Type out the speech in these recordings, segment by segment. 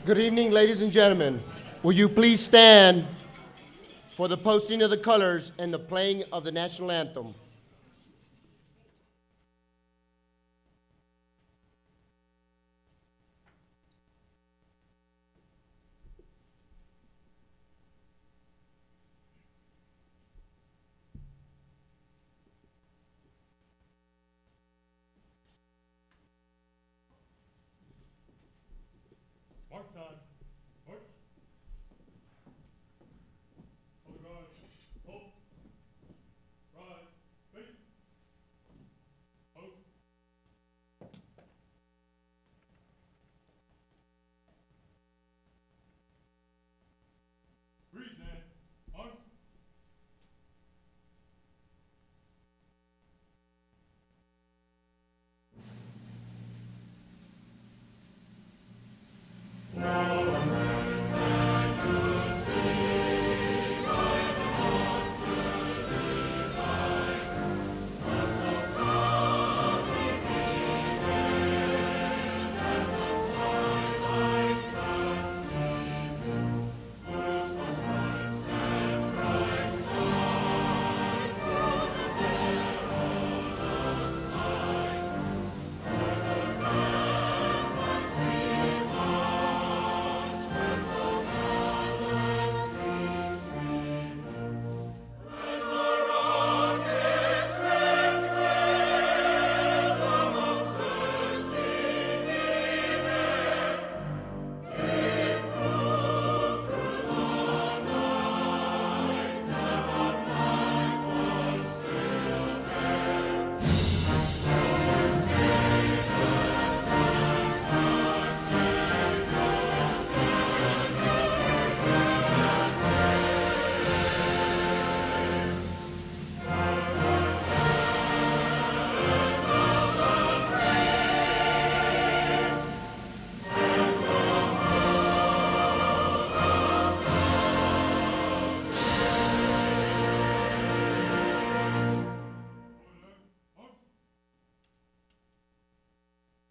Good evening, ladies and gentlemen. Will you please stand for the posting of the colors and the playing of the national anthem? Mark time. Mark. On the right. Hold. Right. Face. Post. Freeze man. Arms. Arms.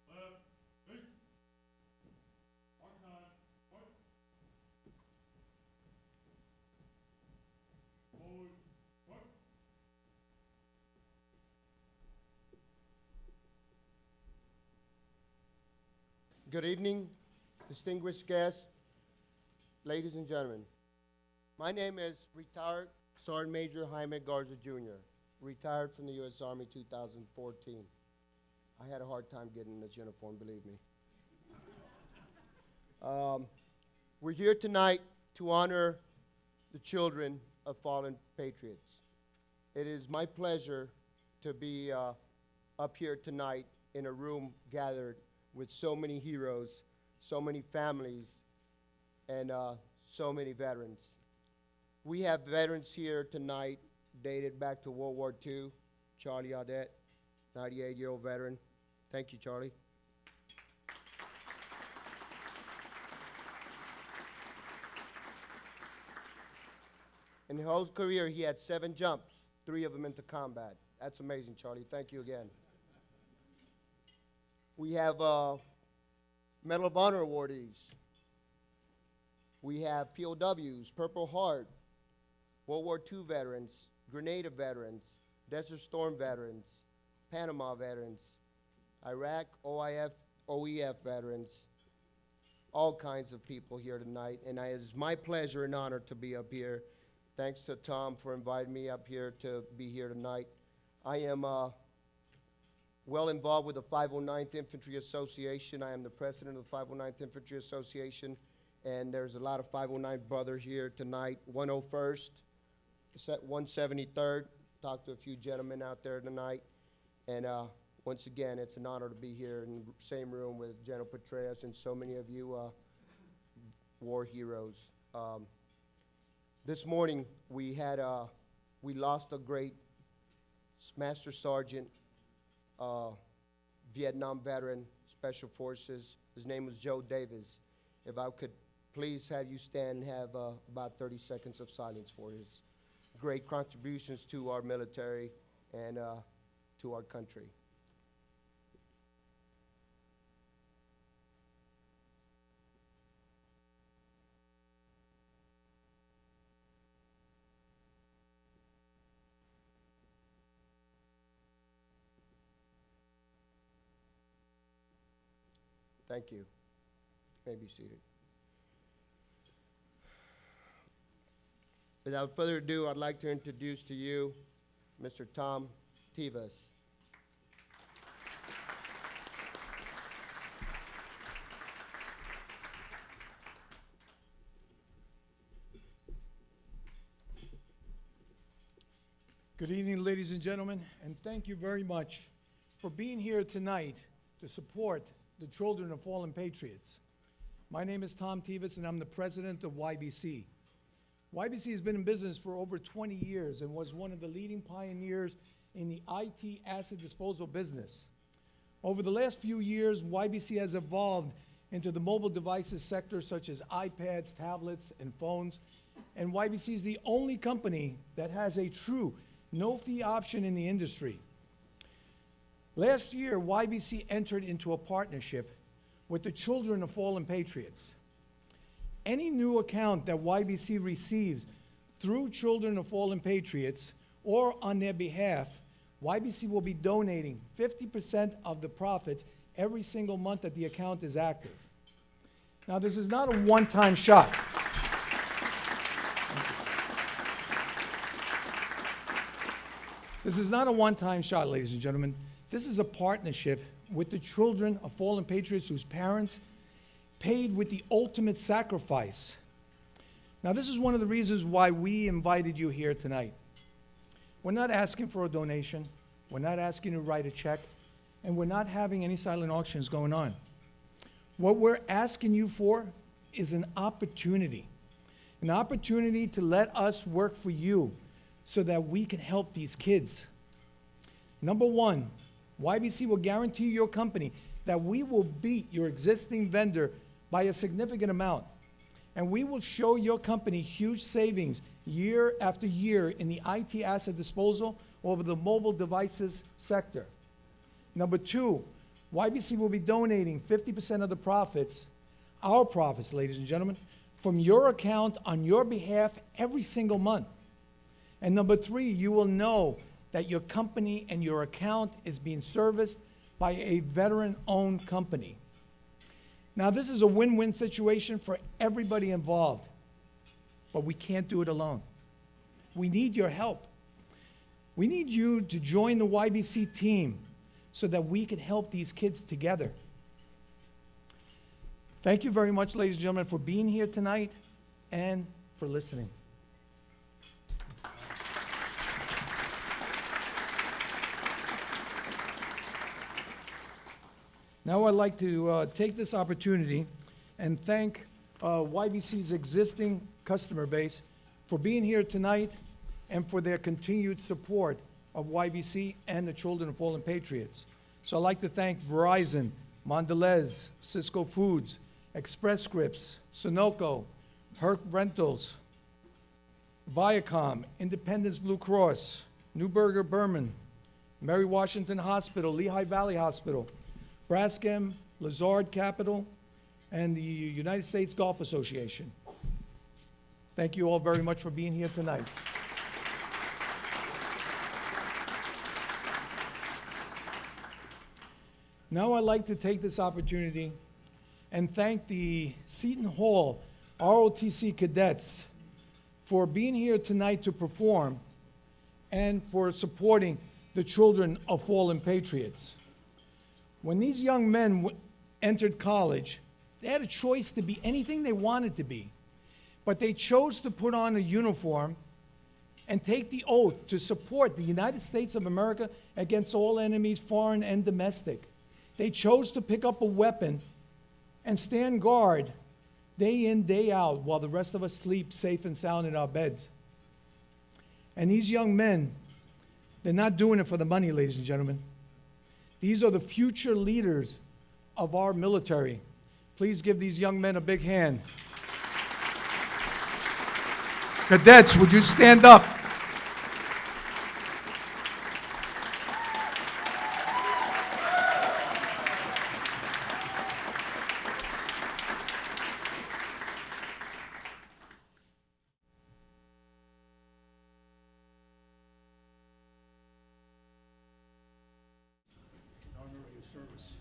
Left. Face. Mark time. Mark. Forward. Mark. Good evening, distinguished guests, ladies and gentlemen. My name is retired Sergeant Major Jaime Garza Jr., retired from the U.S. Army 2014. I had a hard time getting in this uniform, believe me. We're here tonight to honor the children of fallen patriots. It is my pleasure to be up here tonight in a room gathered with so many heroes, so many families, and so many veterans. We have veterans here tonight dated back to World War II. Charlie Audette, 98-year-old veteran. Thank you, Charlie. In his whole career, he had 7 jumps, 3 of them into combat. That's amazing, Charlie. Thank you again. We have Medal of Honor awardees. We have POWs, Purple Heart, World War II veterans, Grenada veterans, Desert Storm veterans, Panama veterans, Iraq, OEF veterans, all kinds of people here tonight. And it is my pleasure and honor to be up here. Thanks to Tom for inviting me up here to be here tonight. I am well involved with the 509th Infantry Association. I am the president of the 509th Infantry Association, and there's a lot of 509 brothers here tonight. 101st, 173rd, talked to a few gentlemen out there tonight, and once again, it's an honor to be here in the same room with General Petraeus and so many of you war heroes. This morning, we lost a great Master Sergeant, Vietnam veteran, Special Forces. His name was Joe Davis. If I could please have you stand and have about 30 seconds of silence for his great contributions to our military and to our country. Thank you. You may be seated. Without further ado, I'd like to introduce to you Mr. Tom Tivas. Good evening, ladies and gentlemen, and thank you very much for being here tonight to support the children of fallen patriots. My name is Tom Tivas, and I'm the president of YBC. YBC has been in business for over 20 years and was one of the leading pioneers in the IT asset disposal business. Over the last few years, YBC has evolved into the mobile devices sector such as iPads, tablets, and phones, and YBC is the only company that has a true no-fee option in the industry. Last year, YBC entered into a partnership with the Children of Fallen Patriots. Any new account that YBC receives through Children of Fallen Patriots or on their behalf, YBC will be donating 50% of the profits every single month that the account is active. Now, this is not a one-time shot. This is not a one-time shot, ladies and gentlemen. This is a partnership with the Children of Fallen Patriots whose parents paid with the ultimate sacrifice. Now, this is one of the reasons why we invited you here tonight. We're not asking for a donation. We're not asking you to write a check. And we're not having any silent auctions going on. What we're asking you for is an opportunity to let us work for you so that we can help these kids. Number one, YBC will guarantee your company that we will beat your existing vendor by a significant amount. And we will show your company huge savings year after year in the IT asset disposal over the mobile devices sector. Number two, YBC will be donating 50% of the profits, our profits, ladies and gentlemen, from your account on your behalf every single month. And number three, you will know that your company and your account is being serviced by a veteran-owned company. Now, this is a win-win situation for everybody involved, but we can't do it alone. We need your help. We need you to join the YBC team so that we can help these kids together. Thank you very much, ladies and gentlemen, for being here tonight and for listening. Now I'd like to take this opportunity and thank YBC's existing customer base for being here tonight and for their continued support of YBC and the Children of Fallen Patriots. So I'd like to thank Verizon, Mondelez, Cisco Foods, Express Scripts, Sunoco, Herc Rentals, Viacom, Independence Blue Cross, Newburgh Berman, Mary Washington Hospital, Lehigh Valley Hospital, Braskem, Lazard Capital, and the United States Golf Association. Thank you all very much for being here tonight. Now I'd like to take this opportunity and thank the Seton Hall ROTC cadets for being here tonight to perform and for supporting the Children of Fallen Patriots. When these young men entered college, they had a choice to be anything they wanted to be, but they chose to put on a uniform and take the oath to support the United States of America against all enemies, foreign and domestic. They chose to pick up a weapon and stand guard day in, day out, while the rest of us sleep safe and sound in our beds. And these young men, they're not doing it for the money, ladies and gentlemen. These are the future leaders of our military. Please give these young men a big hand. Cadets, would you stand up? In honor of your service.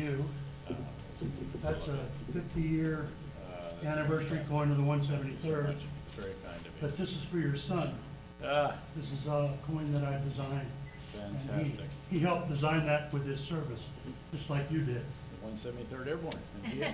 you. That's a 50-year anniversary going to the 173rd. It's very kind of you. But this is for your son. Ah, This is a coin that I designed. And fantastic. he helped design that with his service, just like you did. The 173rd Airborne. Thank you.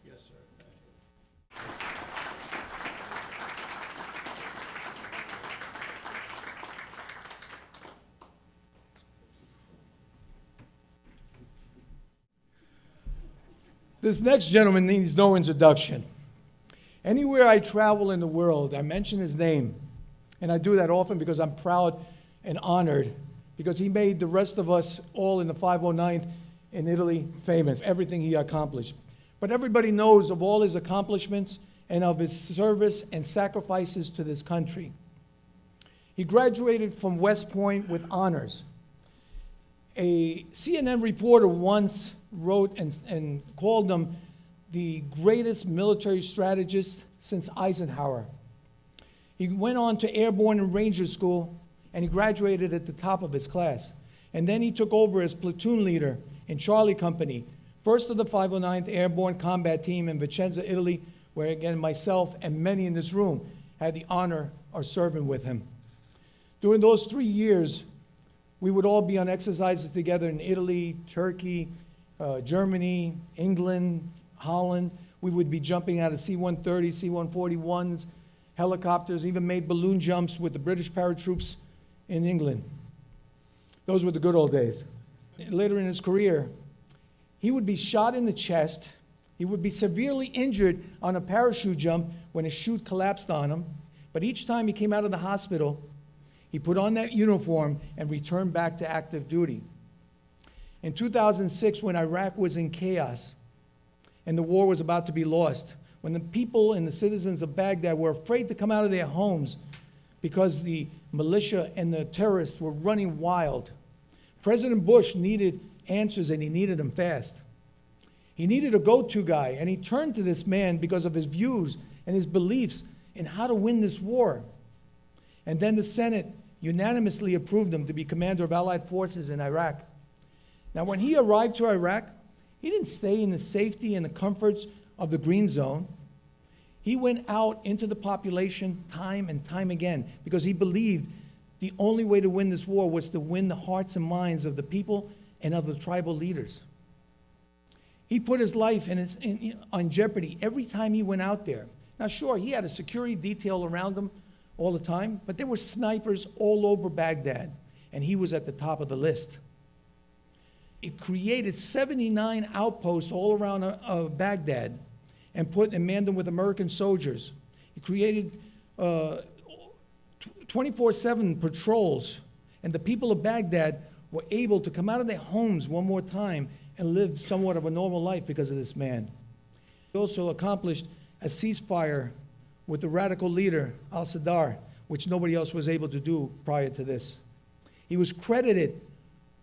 Yes, sir. This next gentleman needs no introduction. Anywhere I travel in the world, I mention his name. And I do that often because I'm proud and honored, because he made the rest of us all in the 509th in Italy famous, everything he accomplished. But everybody knows of all his accomplishments and of his service and sacrifices to this country. He graduated from West Point with honors. A CNN reporter once wrote and called him the greatest military strategist since Eisenhower. He went on to Airborne and Ranger School, and he graduated at the top of his class. And then he took over as platoon leader in Charlie Company, first of the 509th Airborne Combat Team in Vicenza, Italy, where again myself and many in this room had the honor of serving with him. During those 3 years, we would all be on exercises together in Italy, Turkey, Germany, England, Holland. We would be jumping out of C-130, C-141s, helicopters, even made balloon jumps with the British paratroops in England. Those were the good old days. Later in his career, he would be shot in the chest. He would be severely injured on a parachute jump when a chute collapsed on him. But each time he came out of the hospital, he put on that uniform and returned back to active duty. In 2006, when Iraq was in chaos and the war was about to be lost, when the people and the citizens of Baghdad were afraid to come out of their homes because the militia and the terrorists were running wild, President Bush needed answers, and he needed them fast. He needed a go-to guy, and he turned to this man because of his views and his beliefs in how to win this war. And then the Senate unanimously approved him to be commander of Allied forces in Iraq. Now, when he arrived to Iraq, he didn't stay in the safety and the comforts of the Green Zone. He went out into the population time and time again because he believed the only way to win this war was to win the hearts and minds of the people and of the tribal leaders. He put his life on jeopardy every time he went out there. Now, sure, he had a security detail around him all the time, but there were snipers all over Baghdad, and he was at the top of the list. It created 79 outposts all around Baghdad and manned them with American soldiers. It created 24/7 patrols, and the people of Baghdad were able to come out of their homes one more time and live somewhat of a normal life because of this man. He also accomplished a ceasefire with the radical leader, al-Sadr, which nobody else was able to do prior to this. He was credited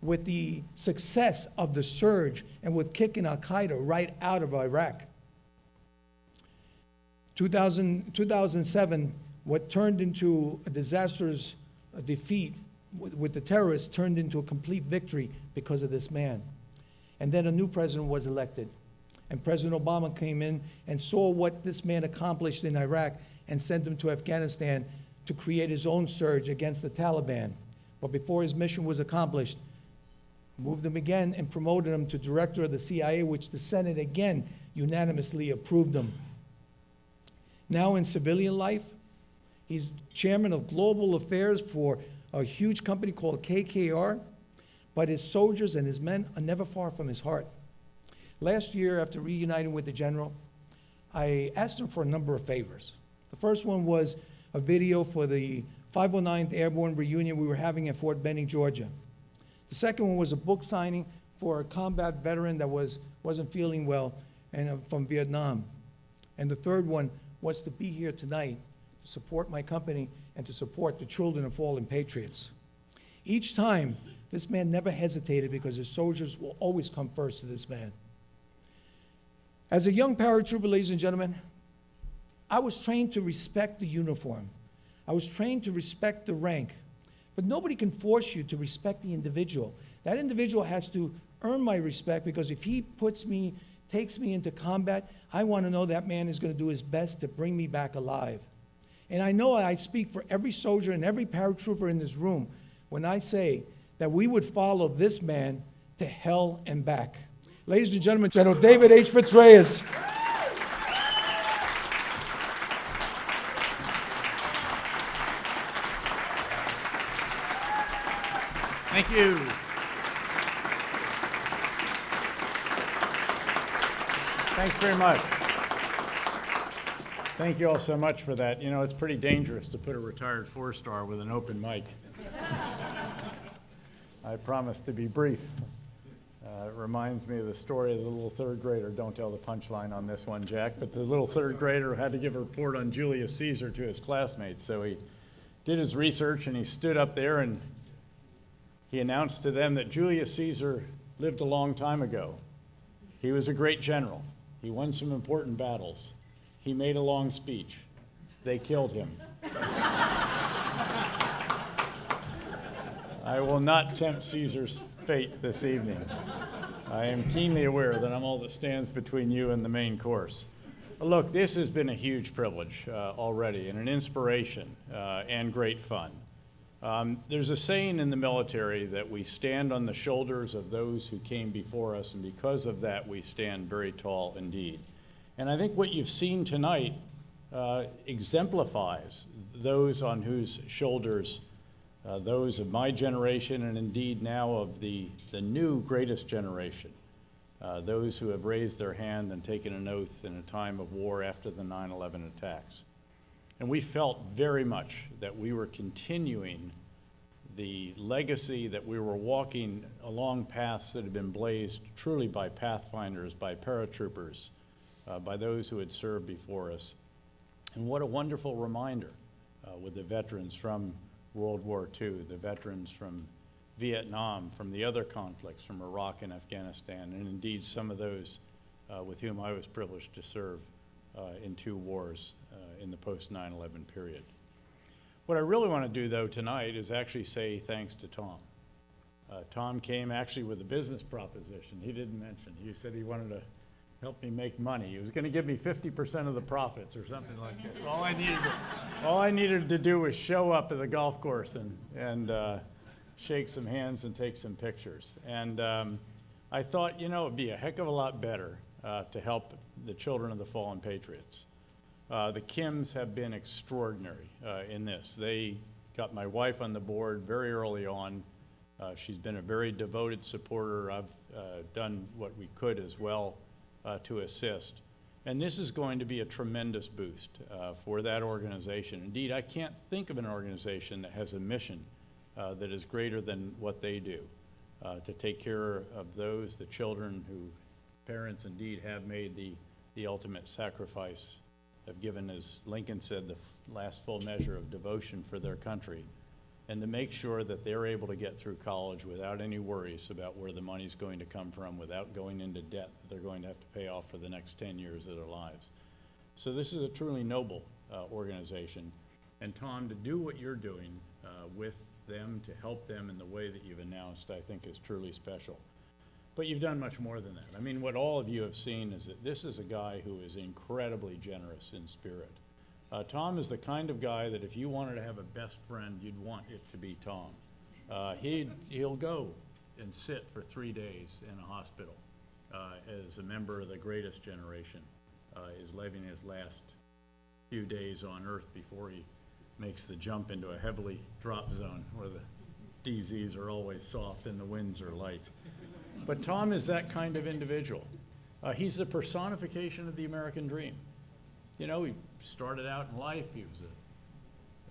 with the success of the surge and with kicking al-Qaeda right out of Iraq. 2007, what turned into a disastrous defeat with the terrorists turned into a complete victory because of this man. And then a new president was elected. And President Obama came in and saw what this man accomplished in Iraq and sent him to Afghanistan to create his own surge against the Taliban. But before his mission was accomplished, moved him again and promoted him to director of the CIA, which the Senate again unanimously approved him. Now in civilian life, he's chairman of global affairs for a huge company called KKR, but his soldiers and his men are never far from his heart. Last year, after reuniting with the general, I asked him for a number of favors. The first one was a video for the 509th Airborne reunion we were having at Fort Benning, Georgia. The second one was a book signing for a combat veteran that wasn't feeling well, and from Vietnam. And the third one was to be here tonight to support my company and to support the children of fallen patriots. Each time, this man never hesitated because his soldiers will always come first to this man. As a young paratrooper, ladies and gentlemen, I was trained to respect the uniform. I was trained to respect the rank. But nobody can force you to respect the individual. That individual has to earn my respect, because if he takes me into combat, I want to know that man is going to do his best to bring me back alive. And I know I speak for every soldier and every paratrooper in this room when I say that we would follow this man to hell and back. Ladies and gentlemen, General David H. Petraeus. Thank you. Thanks very much. Thank you all so much for that. You know, it's pretty dangerous to put a retired four-star with an open mic. I promise to be brief. It reminds me of the story of the little third grader. Don't tell the punchline on this one, Jack, but the little third grader had to give a report on Julius Caesar to his classmates. So he did his research and he stood up there and he announced to them that Julius Caesar lived a long time ago. He was a great general. He won some important battles. He made a long speech. They killed him. I will not tempt Caesar's fate this evening. I am keenly aware that I'm all that stands between you and the main course. Look, this has been a huge privilege already, and an inspiration and great fun. There's a saying in the military that we stand on the shoulders of those who came before us, and because of that, we stand very tall indeed. And I think what you've seen tonight exemplifies those on whose shoulders those of my generation, and indeed now of the new greatest generation, those who have raised their hand and taken an oath in a time of war after the 9/11 attacks. And we felt very much that we were continuing the legacy, that we were walking along paths that had been blazed truly by pathfinders, by paratroopers, by those who had served before us. And what a wonderful reminder with the veterans from World War II, the veterans from Vietnam, from the other conflicts, from Iraq and Afghanistan, and indeed some of those with whom I was privileged to serve in 2 wars in the post-9/11 period. What I really want to do, though, tonight is actually say thanks to Tom. Tom came actually with a business proposition. He didn't mention. He said he wanted to help me make money. He was going to give me 50% of the profits or something like this. All I needed to do was show up at the golf course and shake some hands and take some pictures. And I thought, you know, it'd be a heck of a lot better to help the children of the fallen patriots. The Kims have been extraordinary in this. They got my wife on the board very early on. She's been a very devoted supporter. I've done what we could as well to assist. And this is going to be a tremendous boost for that organization. Indeed, I can't think of an organization that has a mission that is greater than what they do, to take care of those, the children who parents indeed have made the ultimate sacrifice, have given, as Lincoln said, the last full measure of devotion for their country, and to make sure that they're able to get through college without any worries about where the money's going to come from, without going into debt that they're going to have to pay off for the next 10 years of their lives. So this is a truly noble organization. And Tom, to do what you're doing with them, to help them in the way that you've announced, I think is truly special. But you've done much more than that. I mean, what all of you have seen is that this is a guy who is incredibly generous in spirit. Tom is the kind of guy that if you wanted to have a best friend, you'd want it to be Tom. He'll go and sit for 3 days in a hospital as a member of the greatest generation, is living his last few days on Earth before he makes the jump into a heavily drop zone where the DZs are always soft and the winds are light. But Tom is that kind of individual. He's the personification of the American dream. You know, he started out in life, he was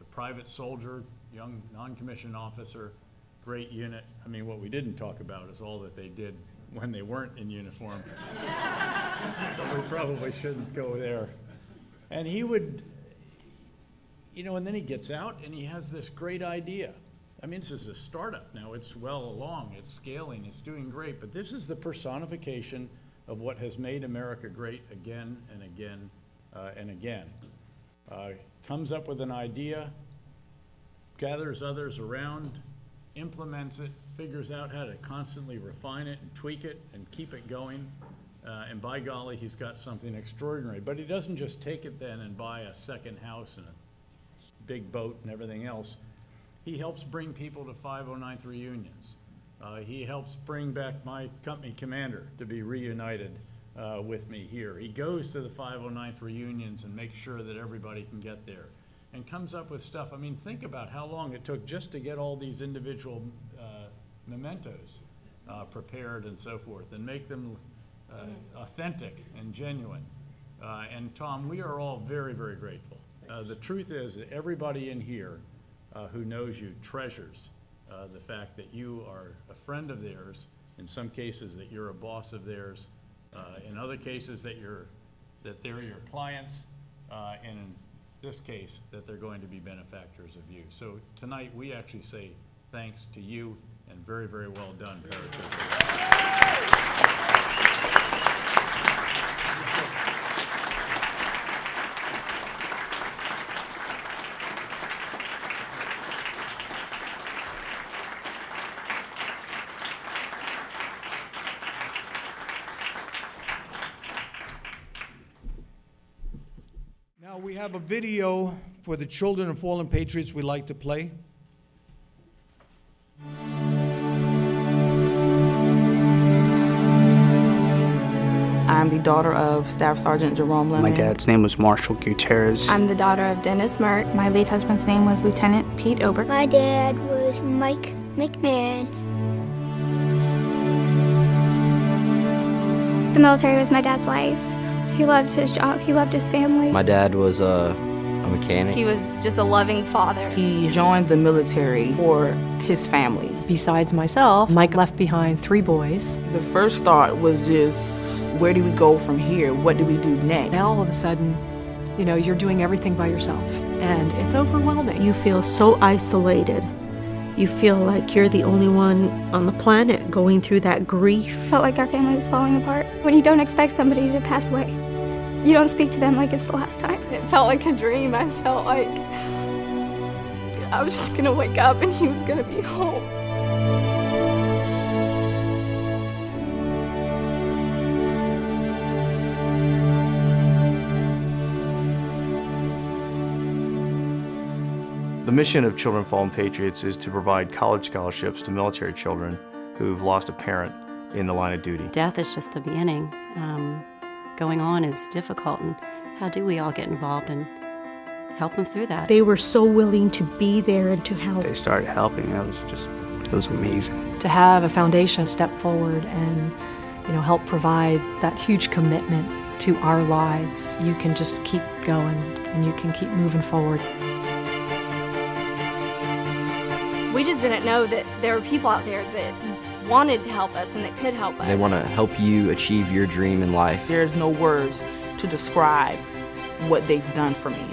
a private soldier, young non-commissioned officer, great unit. I mean, what we didn't talk about is all that they did when they weren't in uniform. But we probably shouldn't go there. And he would, and then he gets out and he has this great idea. I mean, this is a startup now. It's well along, it's scaling, it's doing great, but this is the personification of what has made America great again and again and again. Comes up with an idea, gathers others around, implements it, figures out how to constantly refine it and tweak it and keep it going. And by golly, he's got something extraordinary. But he doesn't just take it then and buy a second house and a big boat and everything else. He helps bring people to 509th reunions. He helps bring back my company commander to be reunited with me here. He goes to the 509th reunions and makes sure that everybody can get there and comes up with stuff. I mean, think about how long it took just to get all these individual mementos prepared and so forth and make them authentic and genuine. And Tom, we are all very, very grateful. The truth is that everybody in here who knows you treasures the fact that you are a friend of theirs, in some cases that you're a boss of theirs, in other cases that they're your clients, and in this case that they're going to be benefactors of you. So tonight we actually say thanks to you and very, very well done, paratroopers. Now, we have a video for the children of fallen patriots we'd like to play. I'm the daughter of Staff Sergeant Jerome Lemon. My dad's name was Marshall Gutierrez. I'm the daughter of Dennis Mert. My late husband's name was Lieutenant Pete Ober. My dad was Mike McMahon. The military was my dad's life. He loved his job. He loved his family. My dad was a mechanic. He was just a loving father. He joined the military for his family. Besides myself, Mike left behind 3 boys. The first thought was just, where do we go from here? What do we do next? Now all of a sudden, you're doing everything by yourself, and it's overwhelming. You feel so isolated. You feel like you're the only one on the planet going through that grief. Felt like our family was falling apart. When you don't expect somebody to pass away, you don't speak to them like it's the last time. It felt like a dream. I felt like I was just gonna wake up and he was gonna be home. The mission of Children of Fallen Patriots is to provide college scholarships to military children who've lost a parent in the line of duty. Death is just the beginning. Going on is difficult, and how do we all get involved and help them through that? They were so willing to be there and to help. They started helping. It was amazing. To have a foundation step forward and, help provide that huge commitment to our lives, you can just keep going and you can keep moving forward. We just didn't know that there were people out there that wanted to help us and that could help us. They want to help you achieve your dream in life. There's no words to describe what they've done for me.